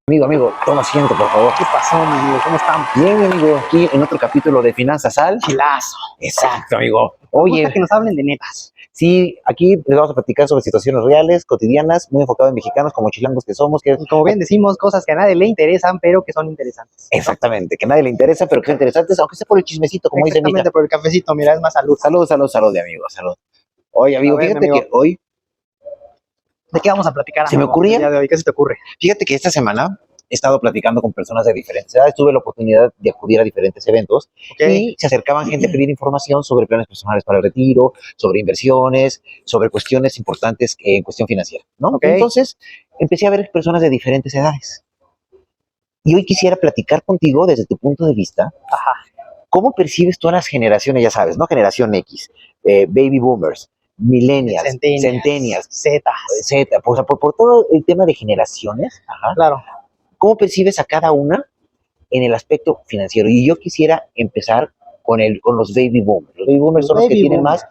Amigo, toma asiento, por favor. ¿Qué pasó, mi amigo? ¿Cómo estamos? Bien, mi amigo, aquí en otro capítulo de Finanzas al Chilazo. Exacto, amigo. Me Oye, gusta que nos hablen de netas. sí, aquí les vamos a platicar sobre situaciones reales, cotidianas, muy enfocado en mexicanos como chilangos que somos, que Y como bien decimos, cosas que a nadie le interesan, pero que son interesantes. exactamente, que a nadie le interesa, pero que son interesantes, aunque sea por el chismecito, como dice Mita. Exactamente, por el cafecito, mira, es más salud. Salud, de amigo, salud. Oye, amigo, A ver, mi fíjate amigo. que hoy, ¿De qué vamos a platicar, se me amigo, ocurría, el día de hoy? ¿Qué se te ocurre? fíjate que esta semana he estado platicando con personas de diferentes edades, tuve la oportunidad de acudir a diferentes eventos Ok. y se acercaban gente a pedir información sobre planes personales para el retiro, sobre inversiones, sobre cuestiones importantes en cuestión financiera, ¿no? Ok. Entonces, empecé a ver personas de diferentes edades. Y hoy quisiera platicar contigo desde tu punto de vista, Ajá. ¿cómo percibes todas las generaciones, ya sabes, ¿no? Generación X, baby boomers, millennials, centennials, Zetas. Z, por todo el tema de generaciones, ajá, Claro. ¿cómo percibes a cada una en el aspecto financiero? Y yo quisiera empezar con los baby boomers. Los baby boomers Los son los que baby tienen boomers.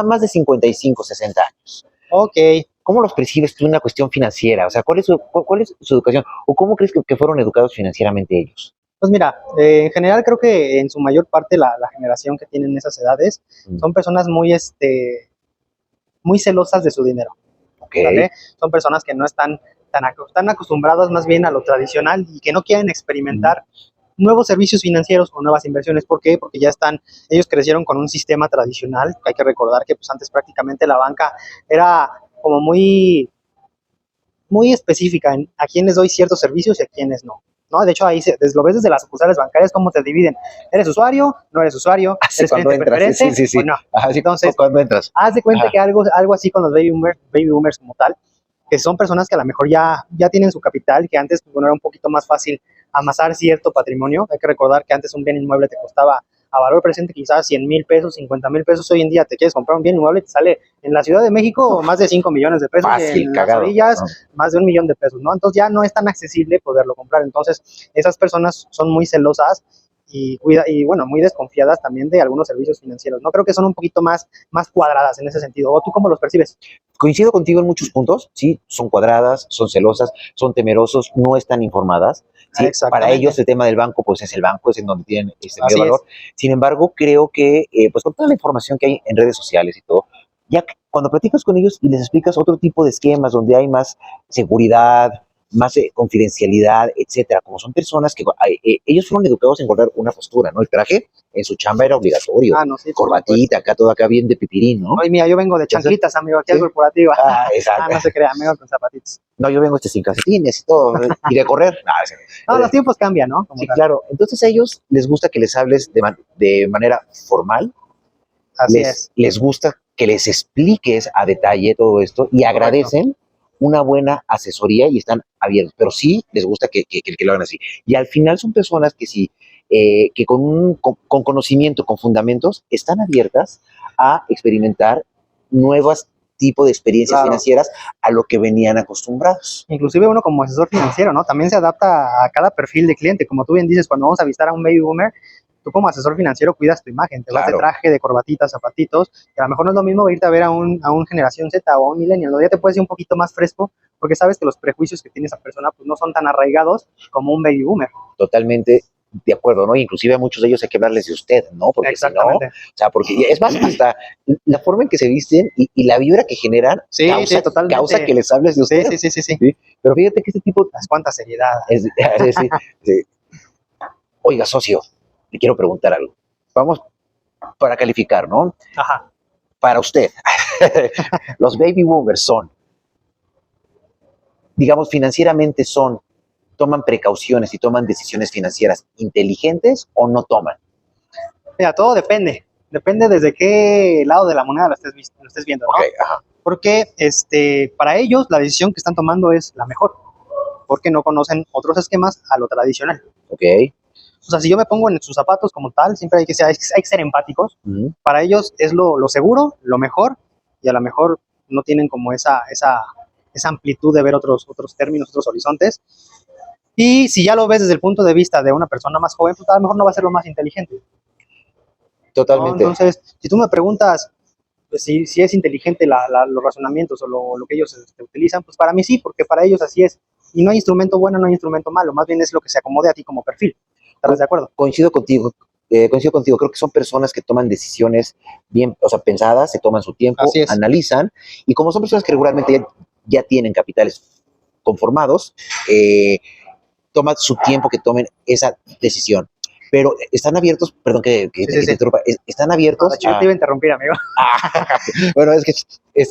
más de 55, 60 años. Ok. ¿Cómo los percibes tú en la cuestión financiera? O sea, ¿cuál es su educación? ¿O cómo crees que fueron educados financieramente ellos? Pues mira, en general creo que en su mayor parte la generación que tienen esas edades son personas muy celosas de su dinero. Ok, ¿Vale? Son personas que no están tan acostumbradas más bien a lo tradicional y que no quieren experimentar nuevos servicios financieros o nuevas inversiones. ¿Por qué? Porque ellos crecieron con un sistema tradicional, que hay que recordar que pues antes prácticamente la banca era como muy específica en a quiénes doy ciertos servicios y a quiénes no. ¿No? De hecho, ahí lo ves desde las sucursales bancarias, cómo te dividen. ¿Eres usuario? ¿No eres usuario? así ¿Eres cuando cliente entras, preferente? sí. ¿O no? Así Entonces, cuando entras. haz de cuenta Ajá. que algo así con los baby boomers como tal, que son personas que a lo mejor ya tienen su capital, que antes bueno, era un poquito más fácil amasar cierto patrimonio. Hay que recordar que antes un bien inmueble te costaba a valor presente quizás 100,000 pesos, 50,000 pesos. Hoy en día te quieres comprar un bien inmueble y te sale en la Ciudad de México más de 5 millones de pesos, y Fácil, en las cagado. orillas más de 1 millón de pesos, ¿no? Entonces ya no es tan accesible poderlo comprar. Entonces esas personas son muy celosas y bueno, muy desconfiadas también de algunos servicios financieros, ¿no? Creo que son un poquito más cuadradas en ese sentido. ¿O tú cómo los percibes? Coincido contigo en muchos puntos, sí, son cuadradas, son celosas, son temerosos, no están informadas, sí, para ellos el tema del banco, pues es el banco, es en donde tienen este mayor valor. Sin embargo, creo que, pues con toda la información que hay en redes sociales y todo, ya cuando platicas con ellos y les explicas otro tipo de esquemas donde hay más seguridad, más confidencialidad, etcétera, como son personas que ellos fueron educados en guardar una postura, ¿no? El traje en su chamba era obligatorio, No, sí, corbatita, acá todo acá bien de pipirín, ¿no? Oye, mira, yo vengo de chanclitas, amigo, aquí al corporativo. Exacto. No se crea, amigo, con zapatitos. No, yo vengo sin calcetines y todo, y de correr. No, los tiempos cambian, ¿no? Sí, claro. Entonces a ellos les gusta que les hables de manera formal, Así es. les gusta que les expliques a detalle todo esto y agradecen una buena asesoría y están abiertos, pero sí les gusta que lo hagan así. Y al final son personas que sí, que con conocimiento, con fundamentos, están abiertas a experimentar nuevos tipos de experiencias financieras a lo que venían acostumbrados. Inclusive uno como asesor financiero, ¿no? También se adapta a cada perfil de cliente. Como tú bien dices, cuando vamos a visitar a un baby boomer, tú como asesor financiero cuidas tu imagen, te vas de traje, de corbatitas, zapatitos, que a lo mejor no es lo mismo irte a ver a un generación Z o a un millennial, ¿no? Ya te puedes ir un poquito más fresco, porque sabes que los prejuicios que tiene esa persona pues no son tan arraigados como un baby boomer. Totalmente de acuerdo, ¿no? Inclusive a muchos de ellos hay que hablarles de usted, ¿no? Porque si no, o sea, porque es más, hasta la forma en que se visten y la vibra que generan causa que les hables de usted. Sí. Pero fíjate que este tipo... Cuánta seriedad. Sí. Oiga, socio, le quiero preguntar algo. Vamos para calificar, ¿no? Ajá. Para usted, los baby boomers digamos, financieramente toman precauciones y toman decisiones financieras inteligentes o no toman. Mira, todo depende desde qué lado de la moneda lo estés viendo, ¿no? Ajá. Porque para ellos la decisión que están tomando es la mejor, porque no conocen otros esquemas a lo tradicional. Ok. O sea, si yo me pongo en sus zapatos como tal, siempre hay que ser empáticos. Para ellos es lo seguro, lo mejor, y a lo mejor no tienen como esa amplitud de ver otros términos, otros horizontes. Y si ya lo ves desde el punto de vista de una persona más joven, pues a lo mejor no va a ser lo más inteligente. Totalmente. ¿No? Entonces, si tú me preguntas pues, si es inteligente los razonamientos o lo que ellos utilizan, pues para mí sí, porque para ellos así es. Y no hay instrumento bueno, no hay instrumento malo, más bien es lo que se acomode a ti como perfil. ¿Estás de acuerdo? Coincido contigo. Creo que son personas que toman decisiones bien, o sea, pensadas, se toman su tiempo, analizan, y como son personas que regularmente ya tienen capitales conformados, toman su tiempo que tomen esa decisión. Pero están abiertos, perdón que te interrumpa, están abiertos. Yo te iba a interrumpir, amigo. Bueno, es que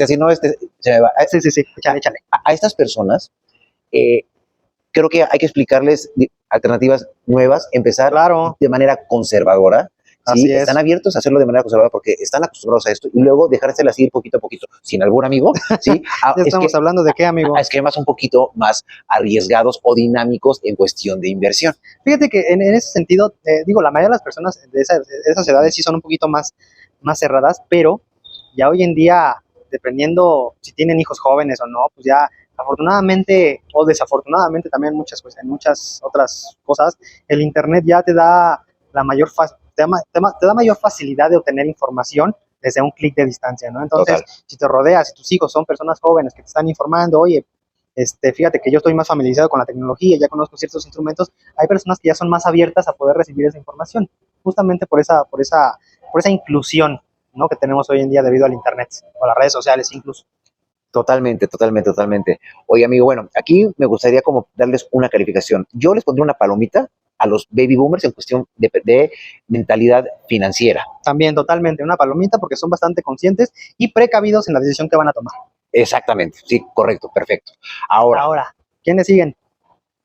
si no, se me va. Sí, échale. A estas personas, creo que hay que explicarles alternativas nuevas, empezar de manera conservadora. ¿Sí? Están abiertos a hacerlo de manera conservadora porque están acostumbrados a esto y luego dejárselas ir poquito a poquito, sin algún amigo, ¿sí? Estamos hablando de qué, amigo. A esquemas un poquito más arriesgados o dinámicos en cuestión de inversión. Fíjate que en ese sentido, la mayoría de las personas de esas edades sí son un poquito más cerradas, pero ya hoy en día, dependiendo si tienen hijos jóvenes o no, pues ya afortunadamente o desafortunadamente también en muchas otras cosas, el internet ya te da te da mayor facilidad de obtener información desde un clic de distancia, ¿no? Entonces, si te rodeas, si tus hijos son personas jóvenes que te están informando, oye, fíjate que yo estoy más familiarizado con la tecnología, ya conozco ciertos instrumentos, hay personas que ya son más abiertas a poder recibir esa información, justamente por esa inclusión, ¿no?, que tenemos hoy en día debido al internet o a las redes sociales incluso. Totalmente. Oye, amigo, bueno, aquí me gustaría como darles una calificación. Yo les pondré una palomita a los baby boomers en cuestión de mentalidad financiera. También, totalmente, una palomita porque son bastante conscientes y precavidos en la decisión que van a tomar. Exactamente, sí, correcto, perfecto. Ahora, ¿quiénes siguen?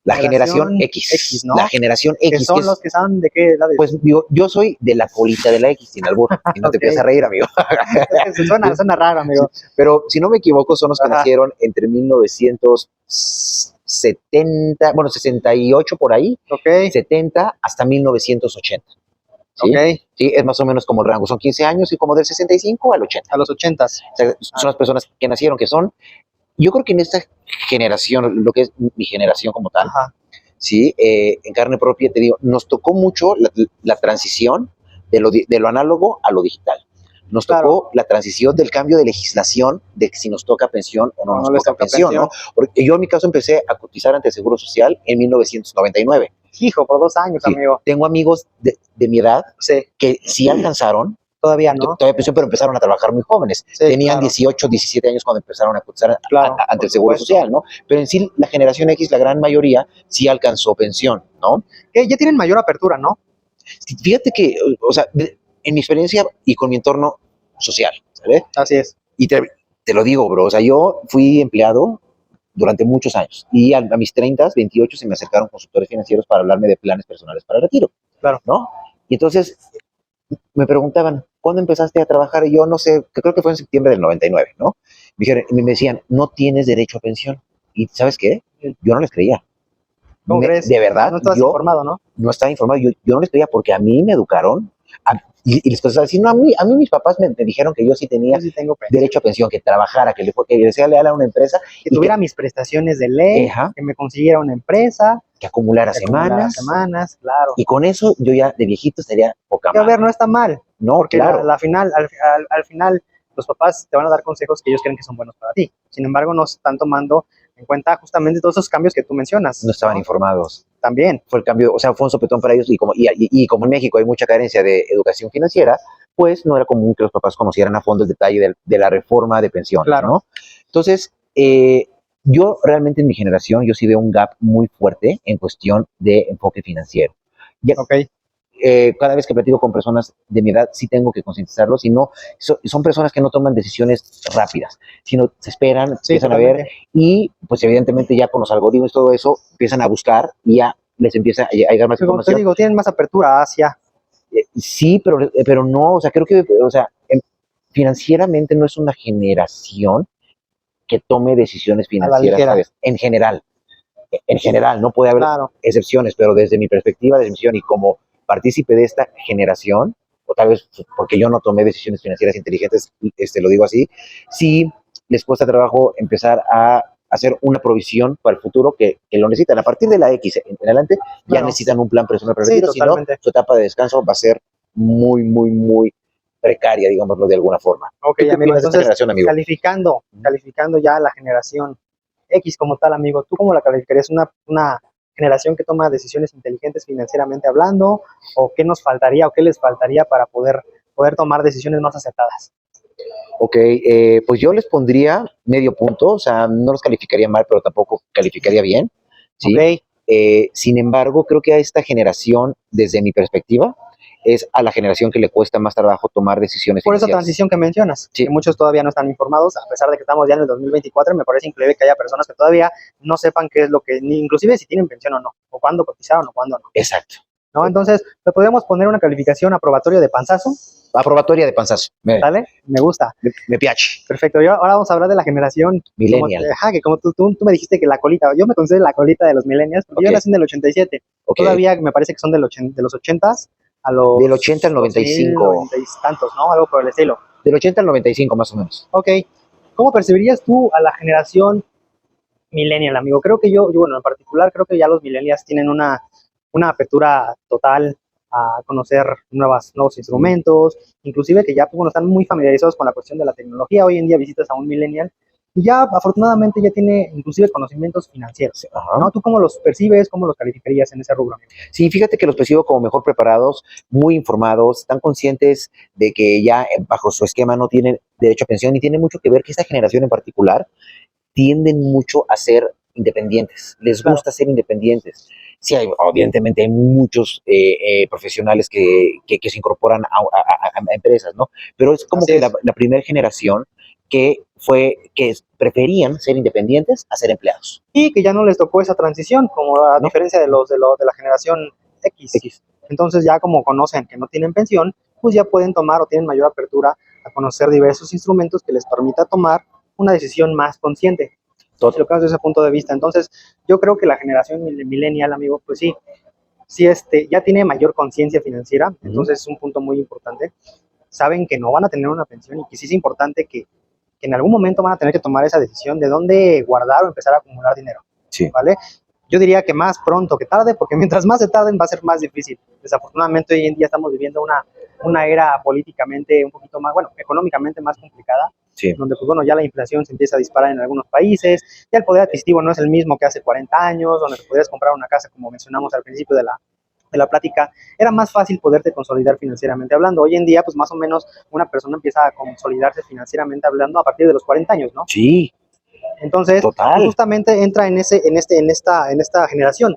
La generación X, ¿no? La generación X. ¿Que son los que saben de qué edades? Pues yo soy de la colita de la X, sin albur, y no te empiezas a reír, amigo. suena raro, amigo. Pero si no me equivoco, son los que nacieron entre 1970, 68 por ahí, 70 hasta 1980. ¿Sí? Sí, es más o menos como el rango, son 15 años y como del 65 al 80. A los 80. O sea, son las personas que nacieron, que son, yo creo que en esta generación, lo que es mi generación como tal, ¿sí? En carne propia, te digo, nos tocó mucho la transición de lo análogo a lo digital. Nos tocó la transición del cambio de legislación de si nos toca pensión o no nos toca pensión, ¿no? Porque yo en mi caso empecé a cotizar ante el Seguro Social en 1999. Hijo, por 2 años, amigo. Tengo amigos de mi edad que sí alcanzaron, todavía no, pensión, pero empezaron a trabajar muy jóvenes. Tenían 18, 17 años cuando empezaron a cotizar ante el Seguro Social, ¿no? Pero en sí, la generación X, la gran mayoría, sí alcanzó pensión, ¿no? Ya tienen mayor apertura, ¿no? Fíjate que, o sea, en mi experiencia y con mi entorno social, ¿sabes? Así es. Y te lo digo, bro, o sea, yo fui empleado durante muchos años y a mis 30, 28 se me acercaron consultores financieros para hablarme de planes personales para el retiro, ¿no? Y entonces me preguntaban, ¿cuándo empezaste a trabajar? Y yo no sé, creo que fue en septiembre del 99, ¿no? Me decían, no tienes derecho a pensión. ¿Y sabes qué? Yo no les creía. ¿Cómo crees? De verdad. No estabas informado, ¿no? No estaba informado. Yo no les creía porque a mí me educaron y les cosas así. No, a mí mis papás me dijeron que yo sí tenía derecho a pensión, que trabajara, que le sea leal a una empresa. Que tuviera mis prestaciones de ley, que me consiguiera una empresa. Que acumulara semanas. Claro. Y con eso yo ya de viejito estaría poca madre. A ver, no está mal. No, porque claro. al final los papás te van a dar consejos que ellos creen que son buenos para ti. Sin embargo, no están tomando en cuenta justamente todos esos cambios que tú mencionas. No estaban informados. También. Fue el cambio, o sea, fue un sopetón para ellos y como en México hay mucha carencia de educación financiera, pues no era común que los papás conocieran a fondo el detalle de la reforma de pensiones, ¿no? Entonces, yo realmente en mi generación, yo sí veo un gap muy fuerte en cuestión de enfoque financiero. Cada vez que platico con personas de mi edad, sí tengo que concientizarlos, y no, son personas que no toman decisiones rápidas, sino se esperan, empiezan a ver, y pues evidentemente ya con los algoritmos y todo eso, empiezan a buscar y ya les empieza a llegar más información. Te digo, tienen más apertura hacia. Sí, pero no, o sea, creo que, o sea, financieramente no es una generación que tome decisiones financieras, ¿sabes? En general, no puede haber excepciones, pero desde mi perspectiva, desde mi visión y como partícipe de esta generación, o tal vez porque yo no tomé decisiones financieras inteligentes, lo digo así, sí les cuesta trabajo empezar a hacer una provisión para el futuro que lo necesitan. A partir de la X en adelante ya necesitan un plan personal para el retiro, si no, su etapa de descanso va a ser muy, muy, muy precaria, digámoslo de alguna forma. Ok, amigo, entonces, amigo? Calificando ya la generación X como tal, amigo, ¿tú cómo la calificarías? ¿Una generación que toma decisiones inteligentes financieramente hablando? ¿O qué nos faltaría o qué les faltaría para poder tomar decisiones más acertadas? Ok, pues yo les pondría medio punto, o sea, no los calificaría mal, pero tampoco calificaría bien, ¿sí? Ok. Sin embargo, creo que a esta generación, desde mi perspectiva, es a la generación que le cuesta más trabajo tomar decisiones Por esa financieras. transición que mencionas, Sí. que muchos todavía no están informados, a pesar de que estamos ya en el 2024, me parece increíble que haya personas que todavía no sepan qué es lo que, ni inclusive si tienen pensión o no, o cuándo cotizaron o cuándo no. Exacto. ¿No? Entonces, ¿le podemos poner una calificación aprobatoria de panzazo? Aprobatoria de panzazo. ¿Sale? Me gusta. Me piace. Perfecto. Ahora vamos a hablar de la generación Millennial. Que como tú me dijiste que la colita, yo me considero la colita de los millennials, porque yo nací en el 87. Okay. Todavía me parece que son de los 80s a los... Del 80 al 95. 90 y tantos, ¿no? Algo por el estilo. Del 80 al 95, más o menos. Ok. ¿Cómo percibirías tú a la generación millennial, amigo? Creo que bueno, en particular, creo que ya los millennials tienen una apertura total a conocer nuevos instrumentos, inclusive que ya pues, bueno, están muy familiarizados con la cuestión de la tecnología. Hoy en día visitas a un millennial y ya afortunadamente ya tiene inclusive conocimientos financieros. ¿No? ¿Tú cómo los percibes? ¿Cómo los calificarías en ese rubro, amigo? Sí, fíjate que los percibo como mejor preparados, muy informados, están conscientes de que ya bajo su esquema no tienen derecho a pensión y tiene mucho que ver que esta generación en particular tienden mucho a ser independientes, les gusta ser independientes. Sí, evidentemente hay muchos profesionales que se incorporan a empresas, ¿no? Pero es como que la primera generación que preferían ser independientes a ser empleados. Y que ya no les tocó esa transición, como a diferencia de la generación X. Entonces ya como conocen que no tienen pensión, pues ya pueden tomar o tienen mayor apertura a conocer diversos instrumentos que les permita tomar una decisión más consciente. Si lo desde ese punto de vista. Entonces, yo creo que la generación millennial, amigo, pues sí ya tiene mayor conciencia financiera, entonces es un punto muy importante. Saben que no van a tener una pensión y que sí es importante que en algún momento van a tener que tomar esa decisión de dónde guardar o empezar a acumular dinero. Sí. ¿Vale? Yo diría que más pronto que tarde, porque mientras más se tarden va a ser más difícil. Desafortunadamente hoy en día estamos viviendo una era políticamente un poquito más, bueno, económicamente más complicada, donde pues bueno, ya la inflación se empieza a disparar en algunos países, ya el poder adquisitivo no es el mismo que hace 40 años, donde te podías comprar una casa, como mencionamos al principio de la plática, era más fácil poderte consolidar financieramente hablando. Hoy en día, pues más o menos una persona empieza a consolidarse financieramente hablando a partir de los 40 años, ¿no? Sí. Entonces, pues justamente entra en esta generación.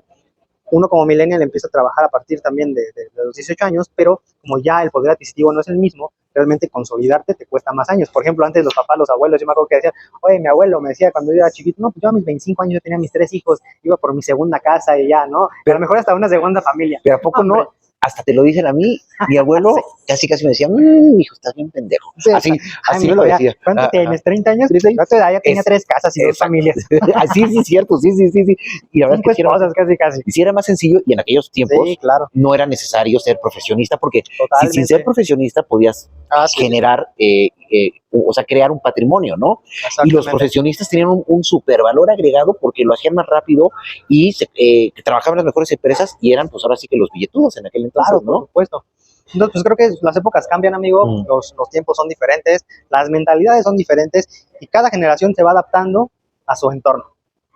Uno como millennial empieza a trabajar a partir también de los 18 años, pero como ya el poder adquisitivo no es el mismo, realmente consolidarte te cuesta más años. Por ejemplo, antes los papás, los abuelos, yo me acuerdo que decían, oye, mi abuelo me decía cuando yo era chiquito, no, pues yo a mis 25 años yo tenía mis 3 hijos, iba por mi segunda casa y ya, ¿no? Pero a lo mejor hasta una segunda familia. Pero ¿a poco no? Hasta te lo dicen a mí, mi abuelo casi me decía, hijo, estás bien pendejo. Sí, así me lo decía. ¿Cuánto tienes? ¿30 años? Yo ya tenía 3 casas y 2 familias. Así, sí, cierto, sí. Y la verdad es que cosas, casi. Y si era más sencillo, y en aquellos tiempos no era necesario ser profesionista, porque sin ser profesionista podías generar, o sea, crear un patrimonio, ¿no? Y los profesionistas tenían un super valor agregado porque lo hacían más rápido y trabajaban en las mejores empresas y eran, pues ahora sí que los billetudos en aquel entonces, claro, ¿no? Por supuesto. Entonces, pues creo que las épocas cambian, amigo, los tiempos son diferentes, las mentalidades son diferentes y cada generación se va adaptando a su entorno.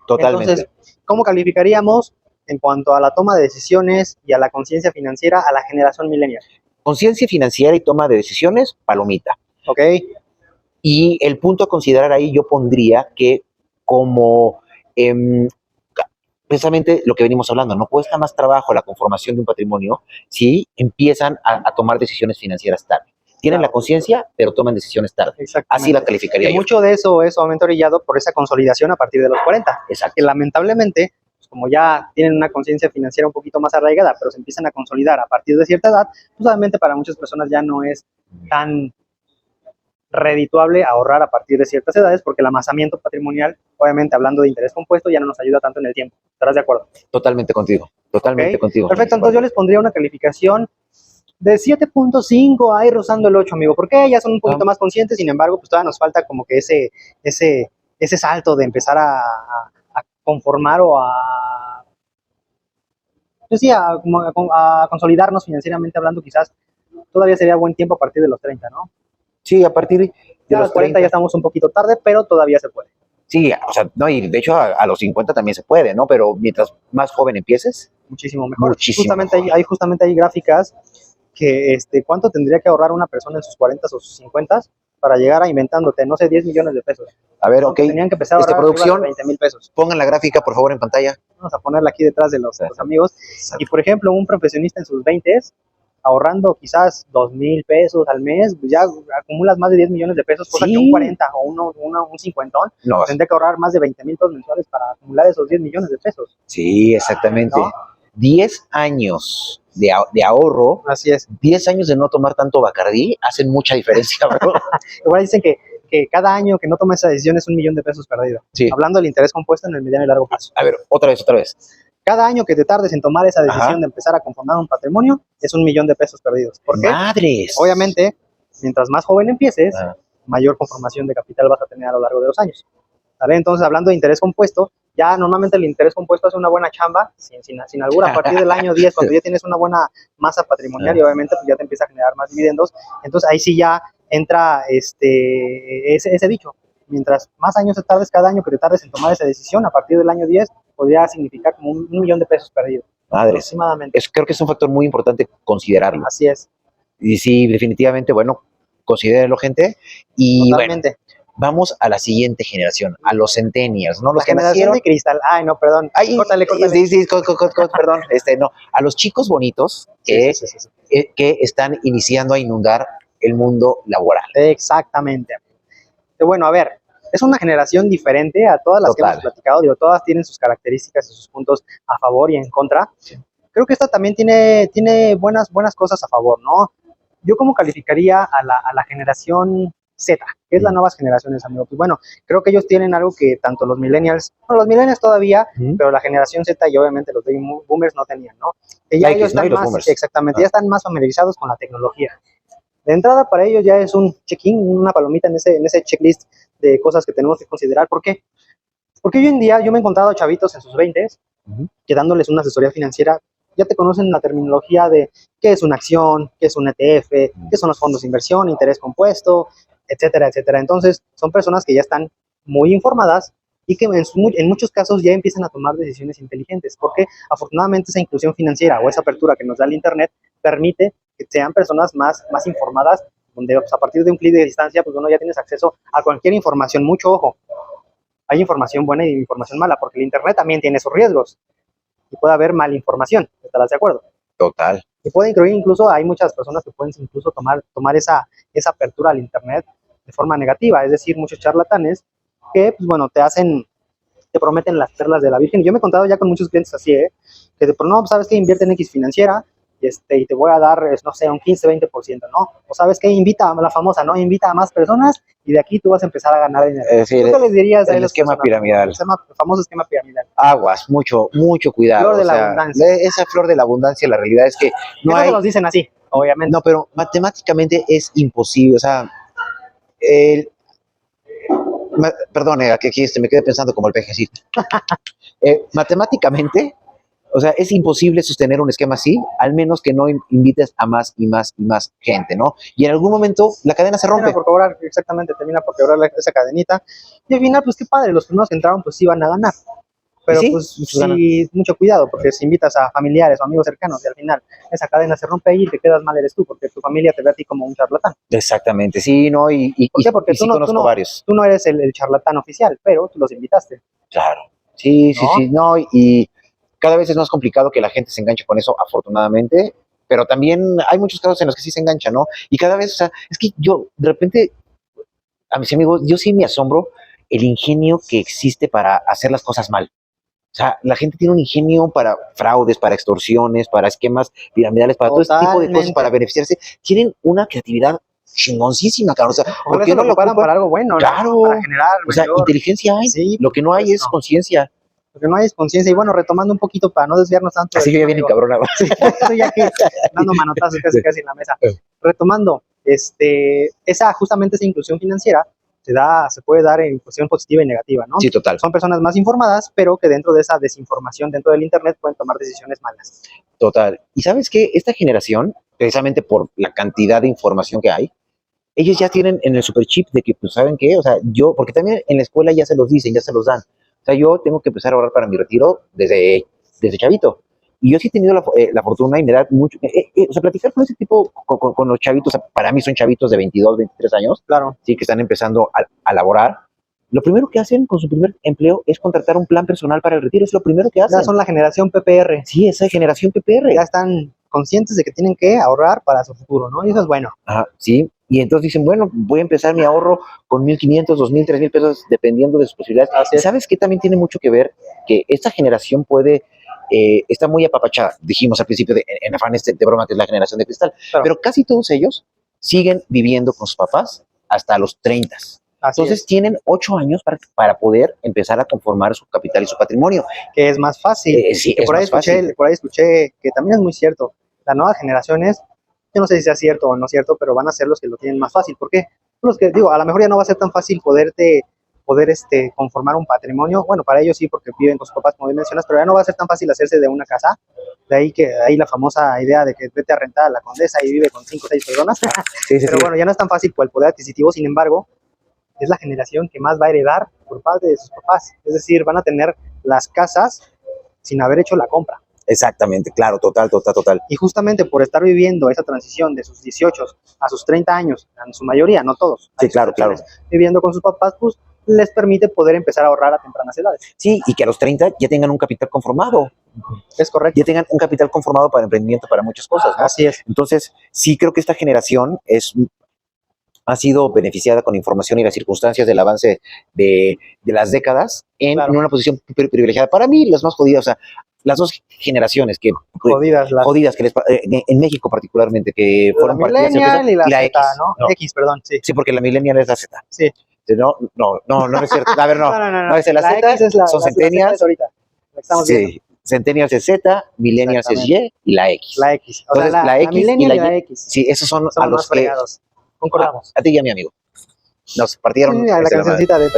Totalmente. Entonces, ¿cómo calificaríamos en cuanto a la toma de decisiones y a la conciencia financiera a la generación millennial? Conciencia financiera y toma de decisiones, palomita. Ok. Y el punto a considerar ahí yo pondría que como precisamente lo que venimos hablando, no cuesta más trabajo la conformación de un patrimonio si empiezan a tomar decisiones financieras tarde. Tienen la conciencia, pero toman decisiones tarde. Así la calificaría yo. Mucho de eso es obviamente orillado por esa consolidación a partir de los 40. Exacto. Que lamentablemente, pues como ya tienen una conciencia financiera un poquito más arraigada, pero se empiezan a consolidar a partir de cierta edad, pues obviamente para muchas personas ya no es tan redituable ahorrar a partir de ciertas edades, porque el amasamiento patrimonial, obviamente hablando de interés compuesto, ya no nos ayuda tanto en el tiempo. ¿Estarás de acuerdo? Totalmente contigo, contigo. Perfecto, entonces yo les pondría una calificación de 7.5 ahí rozando el 8, amigo, porque ya son un poquito más conscientes, sin embargo, pues todavía nos falta como que ese salto de empezar a conformar o pues sí, a consolidarnos financieramente hablando, quizás todavía sería buen tiempo a partir de los 30, ¿no? Sí, a partir de los 40 ya estamos un poquito tarde, pero todavía se puede. Sí, o sea, no, y de hecho a los 50 también se puede, ¿no? Pero mientras más joven empieces, muchísimo mejor. Muchísimo Justamente mejor. justamente hay gráficas que cuánto tendría que ahorrar una persona en sus 40 o sus 50 para llegar a inventándote, no sé, 10 millones de pesos. A ver, ok. Tenían que empezar a ahorrar Producción, 20 mil pesos. pongan la gráfica, por favor, en pantalla. Vamos a ponerla aquí detrás de los amigos. Y, por ejemplo, un profesionista en sus 20 ahorrando quizás 2,000 pesos al mes, pues ya acumulas más de 10 millones de pesos, cosa que un 40 o un 50 tendría que ahorrar más de 20 mil pesos mensuales para acumular esos 10 millones de pesos. Sí, exactamente. ¿No? 10 años de ahorro. Así es. 10 años de no tomar tanto Bacardí hacen mucha diferencia, bro. Igual dicen que cada año que no toma esa decisión es 1 millón de pesos perdido. Sí. Hablando del interés compuesto en el mediano y largo plazo. A ver, otra vez. Cada año que te tardes en tomar esa decisión de empezar a conformar un patrimonio es 1 millón de pesos perdidos. ¿Por qué? ¡Madres! Obviamente, mientras más joven empieces, mayor conformación de capital vas a tener a lo largo de los años. ¿Vale? Entonces, hablando de interés compuesto, ya normalmente el interés compuesto hace una buena chamba, sin albur, a partir del año 10, cuando ya tienes una buena masa patrimonial y obviamente pues ya te empieza a generar más dividendos, entonces ahí sí ya entra ese dicho. Mientras más años te tardes, cada año que te tardes en tomar esa decisión, a partir del año 10, podría significar como 1 millón de pesos perdidos. Madre, aproximadamente. Creo que es un factor muy importante considerarlo. Así es. Y sí, definitivamente, bueno, considérenlo, gente. Y totalmente. Bueno, vamos a la siguiente generación, a los centennials, ¿no? Los la que generación nacieron... de cristal. Ay, no, perdón. Ay, córtale. Sí, perdón. No, a los chicos bonitos que están iniciando a inundar el mundo laboral. Exactamente. Bueno, a ver, es una generación diferente a todas las que hemos platicado. Digo, todas tienen sus características y sus puntos a favor y en contra. Sí. Creo que esta también tiene buenas cosas a favor, ¿no? Yo como calificaría a la generación Z, que es las nuevas generaciones, amigo. Pues bueno, creo que ellos tienen algo que tanto los millennials todavía, pero la generación Z y obviamente los baby boomers no tenían, ¿no? Que ya ellos están más, exactamente, ya están más familiarizados con la tecnología. De entrada, para ellos ya es un check-in, una palomita en ese checklist de cosas que tenemos que considerar. ¿Por qué? Porque hoy en día yo me he encontrado chavitos en sus 20s que dándoles una asesoría financiera ya te conocen la terminología de qué es una acción, qué es un ETF, qué son los fondos de inversión, interés compuesto, etcétera, etcétera. Entonces, son personas que ya están muy informadas y que en muchos casos ya empiezan a tomar decisiones inteligentes, porque afortunadamente esa inclusión financiera o esa apertura que nos da el Internet permite que sean personas más informadas, donde pues, a partir de un clic de distancia, pues uno ya tienes acceso a cualquier información. Mucho ojo, hay información buena y información mala, porque el Internet también tiene sus riesgos y puede haber malinformación. ¿Estarás de acuerdo? Total. Y puede incluir incluso, hay muchas personas que pueden incluso tomar esa apertura al Internet de forma negativa, es decir, muchos charlatanes que, pues bueno, te prometen las perlas de la Virgen. Y yo me he contado ya con muchos clientes así, que de no, ¿sabes qué? Invierte en X financiera y te voy a dar, no sé, un 15-20%, ¿no? O ¿sabes qué? Invita a la famosa, ¿no? Invita a más personas y de aquí tú vas a empezar a ganar dinero. Sí, ¿tú qué les dirías a el esquema piramidal? El famoso esquema piramidal. Aguas, mucho cuidado. Flor de la abundancia. Esa flor de la abundancia, la realidad es que no hay... nos dicen así, obviamente. No, pero matemáticamente es imposible, o sea, perdón, que aquí me quedé pensando como el pejecito. Matemáticamente, o sea, es imposible sostener un esquema así, al menos que no invites a más y más y más gente, ¿no? Y en algún momento la cadena se rompe. Termina por quebrar esa cadenita. Y al final, pues qué padre, los primeros que entraron, pues sí van a ganar. Pero sí, pues sí, mucho cuidado, porque si invitas a familiares o amigos cercanos y al final esa cadena se rompe y te quedas mal eres tú, porque tu familia te ve a ti como un charlatán. Exactamente, sí, ¿no? ¿Por qué? Porque tú no eres el charlatán oficial, pero tú los invitaste. Claro, sí, ¿no? Y cada vez es más complicado que la gente se enganche con eso, afortunadamente, pero también hay muchos casos en los que sí se engancha, ¿no? Y cada vez, o sea, es que yo, de repente, a mis amigos, yo sí me asombro el ingenio que existe para hacer las cosas mal. O sea, la gente tiene un ingenio para fraudes, para extorsiones, para esquemas piramidales, para todo este tipo de cosas, para beneficiarse. Tienen una creatividad chingoncísima, cabrón. O sea, ¿por qué no lo ocupan para algo bueno? Claro. ¿No? Para generar o sea, inteligencia hay. Sí, lo que no hay es conciencia. Lo que no hay es conciencia. Y bueno, retomando un poquito para no desviarnos tanto. Así que ya vienen cabronados. Sí, estoy aquí dando manotazos casi en la mesa. Retomando, justamente esa inclusión financiera se puede dar en cuestión positiva y negativa, ¿no? Sí, total. Son personas más informadas, pero que dentro de esa desinformación, dentro del Internet, pueden tomar decisiones malas. Total. Y ¿sabes qué? Esta generación, precisamente por la cantidad de información que hay, ellos ya tienen en el superchip de que, pues, ¿saben qué? O sea, yo, porque también en la escuela ya se los dicen, ya se los dan. O sea, yo tengo que empezar a ahorrar para mi retiro desde chavito. Y yo sí he tenido la fortuna y me da mucho, o sea, platicar con ese tipo, con los chavitos, o sea, para mí son chavitos de 22, 23 años, claro, sí, que están empezando a laborar. Lo primero que hacen con su primer empleo es contratar un plan personal para el retiro, es lo primero que hacen. Ya son la generación PPR. Sí, esa generación PPR. Ya están conscientes de que tienen que ahorrar para su futuro, ¿no? Y eso es bueno. Ajá, sí, y entonces dicen, bueno, voy a empezar mi ahorro con 1,500, 2,000, 3,000 pesos, dependiendo de sus posibilidades. ¿Y sabes qué también tiene mucho que ver? Que esta generación está muy apapachada, dijimos al principio en afanes de broma, que es la generación de cristal, claro. Pero casi todos ellos siguen viviendo con sus papás hasta los 30. Entonces tienen 8 años para poder empezar a conformar su capital y su patrimonio. Que es más fácil. Sí, es más fácil. Por ahí escuché que también es muy cierto. Las nuevas generaciones, yo no sé si sea cierto o no cierto, pero van a ser los que lo tienen más fácil. ¿Por qué? Los que, digo, a lo mejor ya no va a ser tan fácil poder conformar un patrimonio. Bueno, para ellos sí, porque viven con sus papás, como bien mencionas, pero ya no va a ser tan fácil hacerse de una casa. De ahí la famosa idea de que vete a rentar a la Condesa y vive con 5 o 6 personas. Pero bueno, ya no es tan fácil por el poder adquisitivo. Sin embargo, es la generación que más va a heredar por parte de sus papás. Es decir, van a tener las casas sin haber hecho la compra. Exactamente, claro, total. Y justamente por estar viviendo esa transición de sus 18 a sus 30 años, en su mayoría, no todos, sí, claro, viviendo con sus papás, pues les permite poder empezar a ahorrar a tempranas edades. Sí, y que a los 30 ya tengan un capital conformado. Es correcto. Ya tengan un capital conformado para emprendimiento, para muchas cosas, ¿no? Así es. Entonces, sí creo que esta generación ha sido beneficiada con información y las circunstancias del avance de las décadas en una posición privilegiada. Para mí, las más jodidas, o sea, las dos generaciones que jodidas que en México particularmente, que fueron partidas, millennial y la Z, X, ¿no? X, perdón, sí. Sí, porque la millennial es la Z. Sí. No es cierto. A ver, no es la Z, X es son centennials. Ahorita, la estamos viendo. Centennials es Z, millennials es Y y la X. La X. O entonces, sea, la X y la X. Sí, esos son a los que fregados. Concordamos. A ti y a mi amigo. Nos partieron. Sí, a la cancioncita de...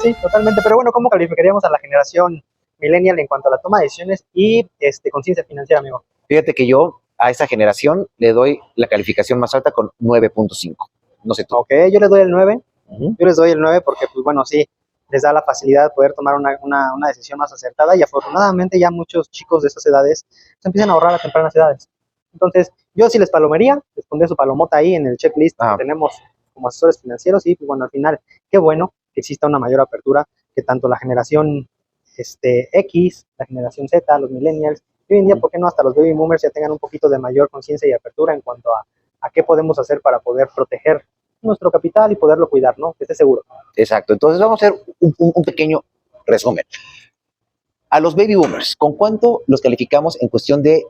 sí, totalmente. Pero bueno, ¿cómo calificaríamos a la generación millennial en cuanto a la toma de decisiones y conciencia financiera, amigo? Fíjate que yo a esa generación le doy la calificación más alta con 9.5. No sé tú. Ok, yo les doy el 9. Yo les doy el 9 porque, pues bueno, sí, les da la facilidad de poder tomar una decisión más acertada y afortunadamente ya muchos chicos de esas edades se empiezan a ahorrar a tempranas edades. Entonces, yo sí les palomería, les pondría su palomota ahí en el checklist que tenemos como asesores financieros y, pues bueno, al final, qué bueno que exista una mayor apertura, que tanto la generación X, la generación Z, los millennials, y hoy en día, ¿por qué no hasta los baby boomers ya tengan un poquito de mayor conciencia y apertura en cuanto a qué podemos hacer para poder proteger nuestro capital y poderlo cuidar, ¿no? Que esté seguro. Exacto. Entonces vamos a hacer un pequeño resumen. A los baby boomers, ¿con cuánto los calificamos en cuestión de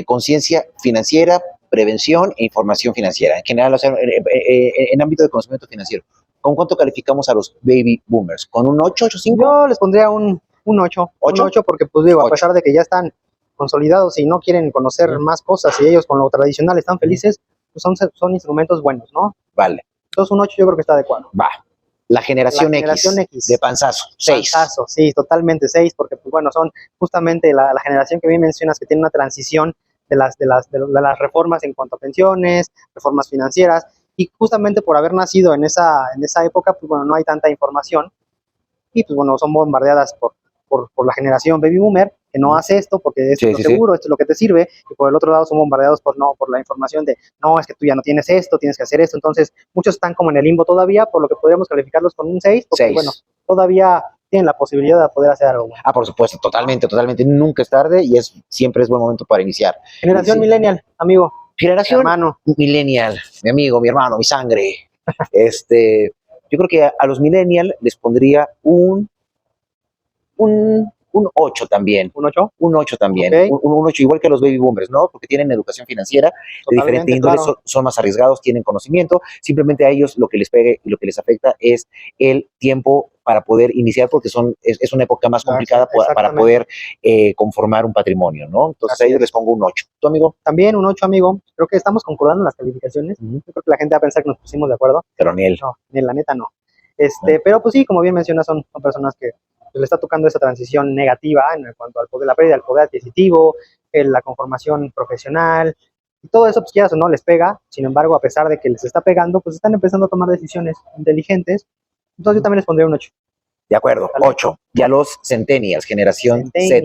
conciencia financiera, prevención e información financiera? En general, o sea, en ámbito de conocimiento financiero. ¿Con cuánto calificamos a los baby boomers? ¿Con un 8, 8, 5? Yo les pondría un 8. ¿8? Un 8 porque, pues digo, 8. A pesar de que ya están consolidados y no quieren conocer más cosas y ellos con lo tradicional están felices, pues son instrumentos buenos, ¿no? Vale. Entonces un 8 yo creo que está adecuado. Va. La generación X de panzazo, 6. Panzazo, sí, totalmente 6, porque pues bueno, son justamente la generación que bien mencionas que tiene una transición de las reformas en cuanto a pensiones, reformas financieras, y justamente por haber nacido en esa época, pues bueno, no hay tanta información, y pues bueno, son bombardeadas por la generación baby boomer, que no hace esto porque esto es lo seguro, esto es lo que te sirve, y por el otro lado son bombardeados por la información de, no, es que tú ya no tienes esto, tienes que hacer esto. Entonces muchos están como en el limbo todavía, por lo que podríamos calificarlos con un 6, porque bueno, todavía tienen la posibilidad de poder hacer algo. Por supuesto, totalmente, nunca es tarde y siempre es buen momento para iniciar. Generación millennial, amigo. Generación hermano. Millennial, mi amigo, mi hermano, mi sangre. Yo creo que a los millennial les pondría un 8 también. ¿Un 8? Un 8 también. Okay. Un 8 igual que los baby boomers, ¿no? Porque tienen educación financiera de diferente índole, claro. son más arriesgados, tienen conocimiento. Simplemente a ellos lo que les pega y lo que les afecta es el tiempo para poder iniciar, porque es una época más complicada para poder conformar un patrimonio, ¿no? Entonces a ellos les pongo un 8. ¿Tú, amigo? También un 8, amigo. Creo que estamos concordando en las calificaciones. Yo creo que la gente va a pensar que nos pusimos de acuerdo. Pero ni él. No, ni la neta no. Pero pues sí, como bien mencionas, son personas que le está tocando esa transición negativa en cuanto al poder, la pérdida del poder adquisitivo, la conformación profesional, Y todo eso, pues quieras o no, les pega. Sin embargo, a pesar de que les está pegando, pues están empezando a tomar decisiones inteligentes. Entonces yo también les pondría un 8. De acuerdo, 8. Y a los Centennials, generación Z.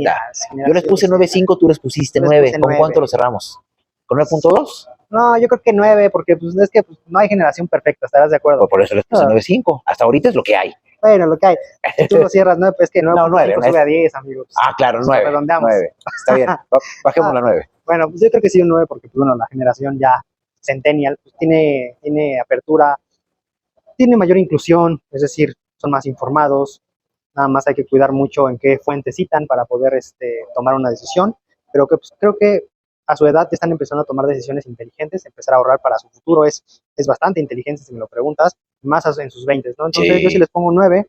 Yo les puse 9.5, tú les pusiste 9. ¿Con cuánto lo cerramos? ¿Con 9.2? No, yo creo que 9, porque pues, es que pues, no hay generación perfecta, ¿estarás de acuerdo? Pues por eso les puse 9.5. Hasta ahorita es lo que hay. Bueno, lo que hay. Si tú lo cierras 9, pues es que 9, no, 9 sube a 10, amigos. Ah, claro, 9. Redondeamos. 9. Está bien, bajemos la 9. Bueno, pues yo creo que sí un 9, porque pues, bueno, la generación ya Centennial pues, tiene apertura, tiene mayor inclusión, es decir, son más informados, nada más hay que cuidar mucho en qué fuentes citan para poder tomar una decisión, pero que, pues, creo que a su edad ya están empezando a tomar decisiones inteligentes, empezar a ahorrar para su futuro es bastante inteligente si me lo preguntas, más en sus 20, ¿no? Entonces sí. Yo sí les pongo un 9,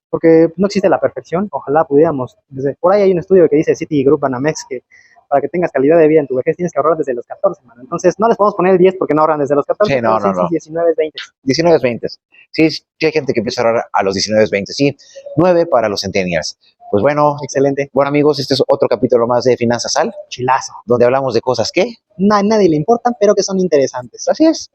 porque no existe la perfección, ojalá pudiéramos, por ahí hay un estudio que dice Citigroup Banamex que para que tengas calidad de vida en tu vejez tienes que ahorrar desde los 14, mano. Entonces, no les podemos poner el 10 porque no ahorran desde los 14. Sí, no. 19, 20. 19, 20. Sí, hay gente que empieza a ahorrar a los 19, 20. Sí, 9 para los Centennials. Pues bueno. Excelente. Bueno, amigos, este es otro capítulo más de Finanzas Al. Chilazo. Donde hablamos de cosas que a nadie le importan, pero que son interesantes. Así es.